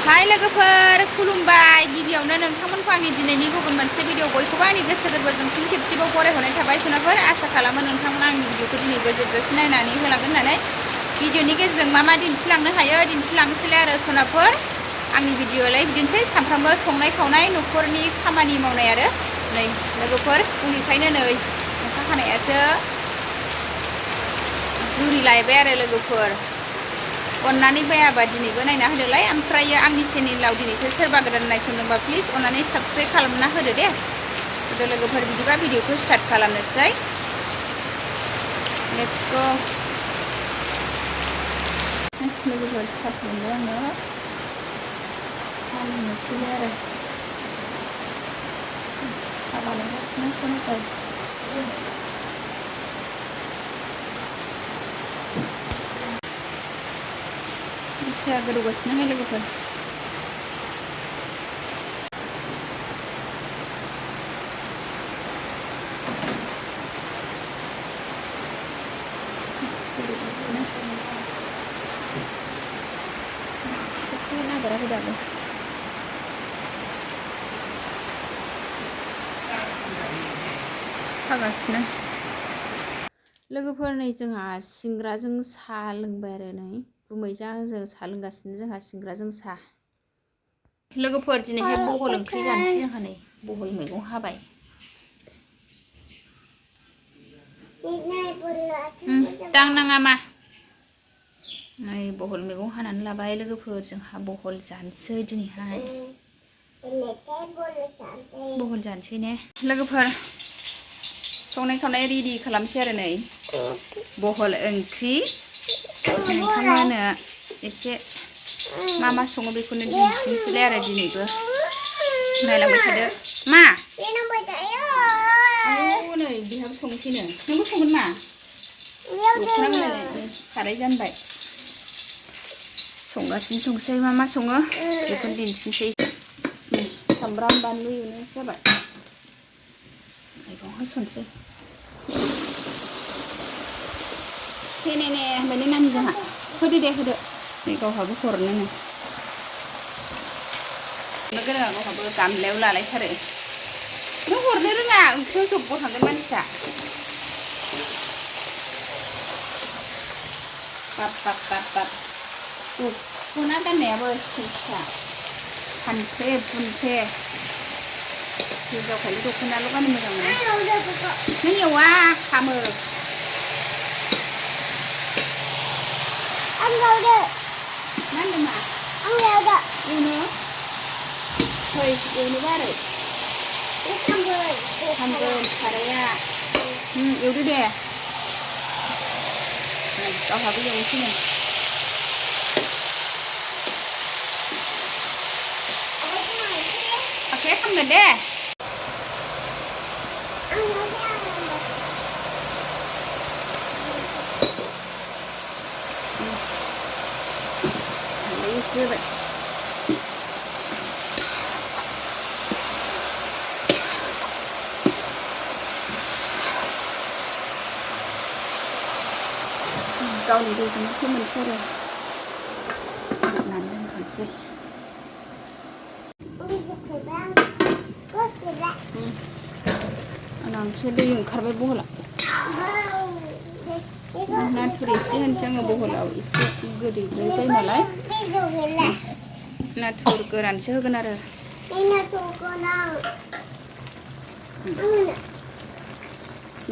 हाय लोगोफोर खुलुमबाय गिबियावनो नोंथांमोनखौ आंनि दिनैनि गुबुन मोनसे भिडिअ बयखौबो आंनि गोसो गोरबोजों फिन खेबसेबाव बरायहरनाय थाबाय सनाफोर आसा खालामो नोंथांमोना आंनि भिडिअखौ दिनैबो जोबजासे नायनानै होलांगोन होननानै भिडिअनि गेजेरजों मा दिन्थिलांनो हायो दिन्थिलांनोसैलाय आरो सनाफोर आंनि भिडिअआलाय बिदिनोसै सानफ्रामबो संनाय खावनाय न'खरनि खामानि मावनाय आरो नै लोगोफोर फुंनिफ्रायनो नै अखा हानायासो जुरिलायबाय आरो लोगोफोर अन्नानै बायाबा दिनैबो नायना होदोलाय ओमफ्राय आंनि चेनेलाव दिनैसो सोरबा गोदान नायसनदोंबा प्लिज अन्नानै साबस्क्राइब खालामना होदो दे होदो लोगोफोर बिदिबा भिडिअखौ स्टार्ट खालामनोसै लेट्स गो लोगोफोर साहा फुदुंबाय आङो साहा लोंनोसैलाय आरो साहा बानायगासिनो सनाफोर साया गोदौगासिनो लोगोफोर नागिराखै दाबो हागासिनो लोगोफोर नै जोंहा सिंग्राजों साहा लोंबाय आरो नै गुमैजों आंजों साहा लोंगासिनो जोंहा सिंग्राजों साहा लोगोफोर दिनैहाय बहल ओंख्रि जानोसै जोंहा नै बहल मैगं हाबाय दांनाङा मा नै बहल मैगं हानानै लाबाय लोगोफोर जोंहा बहल जानोसै दिनैहाय बहल जानोसै ने लोगोफोर संनाय खावनाय रेडि खालामसै आरो नै बहल ओंख्रि नोंथांमोननो एसे मा सङो बेखौनो दिन्थिनोसैलाय आरो दिनैबो नायलांबाय थादो मा नै बिहाबो संसैनो नोंबो संगोन मा दख'ना मिलायनायनि साराय जानबाय संगासिनो संसै मा सङो बेखौनो दिन्थिनोसै सामब्राम बानलु एवनाय जाबाय मैगं होसनसै सेने होनबाय नानि जोंहा होदो दे होदो नै गावहाबो हरनोनो गोरोङा गावहाबो गामलायाव लालायथारो नों हरनो रोङा ओंख्रियाव जब्ब थांगोन मानसिया बाब दख'ना गाननायाबो फिसा फानफ्रे फुनफ्रे हिन्जावखालि दख'नाल' गाननो मोजां मोनो नों एवा खामो मा होनदों मा एवनो फै एवनोबा आरो खामगोन साराया एवदो दे गावहाबो एवनोसै नो आखाया खामगोन दे एसे होबाय गावनि दैजोंनो फोमोनसै आरो होनानै दोनथ'नोसै आंनावसो दै ओंखारबाय बहला नाथुर एसे होनसै आङो बहलाव एसे गोदैद्राय जायो नालाय नाथुर गोरानसो होगोन आरो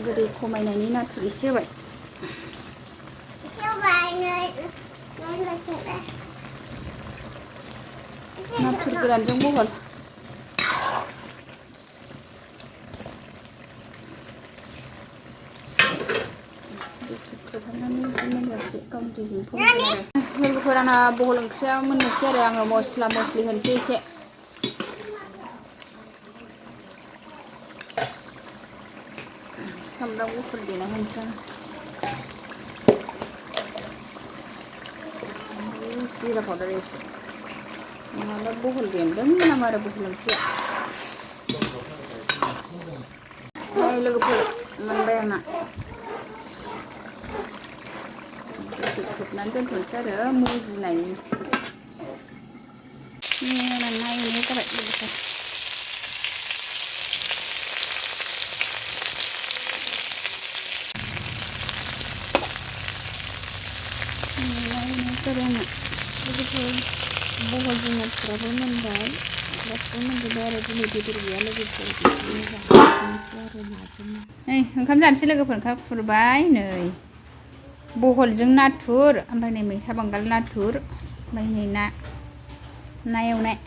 गोदै खमायनायनि नाथुर एसे होबाय नाथुर गोरानजों बहल खोबहाबनानै मोनजासे गावनि दैजों फोमोनगोन आरो लोगोफोर आंना बहल ओंख्रिया मोननोसै आरो आङो मस्ला मस्लि होनोसै एसे सामब्राम गुफुर देना होनोसै आं जिरा पाउडार एसे नङाबा बहल बेन्दों मोनामो आरो बहल ओंख्रिया लोगोफोर मोनबाय आंना दसे खोबनानै दोनथ'नोसै आरो मुजिनायनि नायनाय जाबाय लोगोफोर नायनाय जाबाय आङो लोगोफोर बहल जोगोनारफोराबो मोनबाय गासिबो मोनजोब्बाय आरो दिनै बेदर गैया लोगोफोर बिदिनो जानोसै आरो नाजों नै ओंखाम जानोसै लोगोफोर ओंखाम खुरबाय नै बहलजों नाथुर ओमफ्राय नै मैथा बांगाल नाथुर ओमफ्राय नै ना एवनाय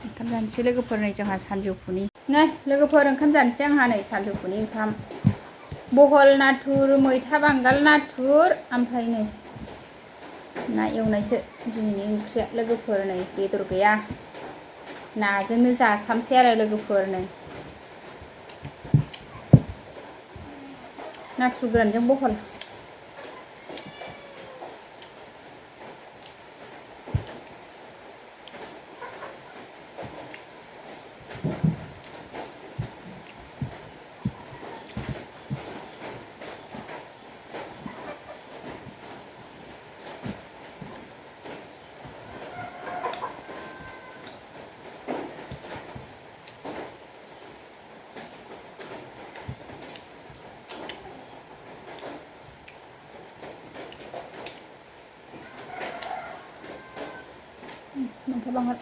ओंखाम जानोसै लोगोफोर नै जोंहा सानजौफुनि नै लोगोफोर ओंखाम जानोसै आंहा नै सानजौफुनि ओंखाम बहल नाथुर मैथा बांगाल नाथुर ओमफ्राय नै ना एवनायसो दिनैनि ओंख्रिया लोगोफोर नै बेदर गैया नाजोंनो जासामसै आरो लोगोफोर नै नाथुर गोरानजों बहल मैथा बांगाल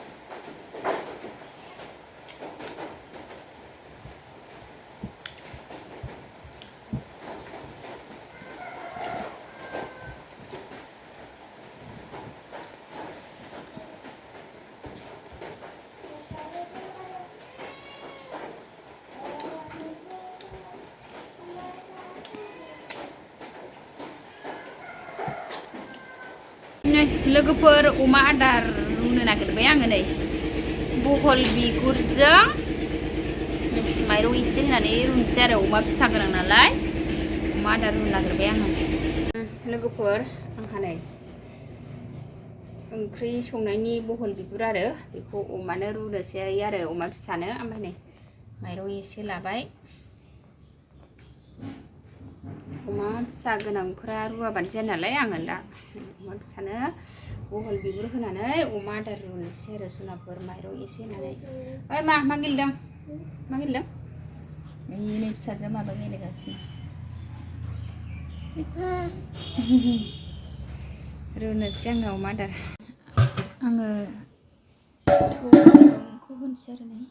नै लोगोफोर अमा आदार रुनो नागिरबाय आङो नै बहल बिगुरजों माइरं एसे होनानै रुनोसै आरो अमा फिसा गोनां नालाय अमा आदार रुनो नागिरबाय आङो लोगोफोर आंहा नै ओंख्रि संनायनि बहल बिगुर आरो बेखौ अमानो रुनोसै आरो अमा फिसानो ओमफ्राय नै माइरं एसे लाबाय अमा फिसा गोनांफोरा रुवाबानो जाया नालाय आङो दा अमा फिसानो बहल बिगुर होनानै अमा आदार रुनोसै आरो जुनाफोर माइरं एसे होनानै ओइ मा गेलेदों नै फिसाजो माबा गेलेगासिनो रुनोसै आङो अमा आदार आङो थौखौ होनोसै आरो नै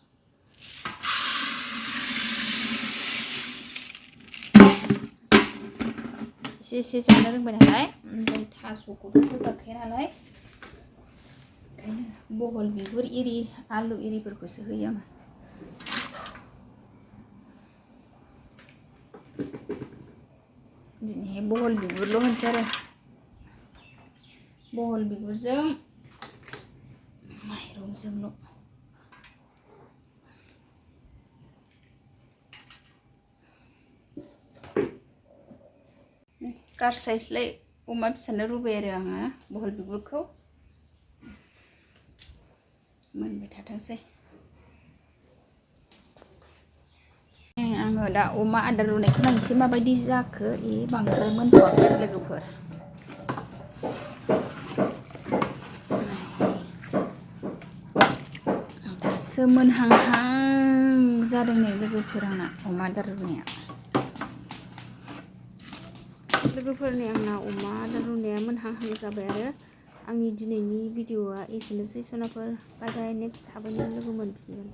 एसे जानो रोंबाय नालाय ओमफ्राय थास'खौथ' होजाखाया नालाय ओंखायनो बहल बिगुर एरि आलु एरिफोरखौसो होयो आङो दिनैहाय बहल बिगुरल' होनोसै आरो बहल बिगुरजों माइरंजोंल' गारस्रायस्लाय अमा फिसानो रुबाय आरो आङो बहल बिगुरखौ मोनबाय थाथोंसै आङो दा अमा आदार रुनायखौ नायनोसै माबायदि जाखो बांद्राय मोनथ'वाखै लोगोफोर दासो मोनहांहां जादों नै लोगोफोर आंना अमा आदार रुनाया लोगोफोरनि आंना अमा आदार रुनाया मोनहांहां जाबाय आरो आंनि दिनैनि भिडिअआ एसेनोसै सनाफोर बाय बाय नेक्स्ट थाबैनो लोगो मोनफिनगोन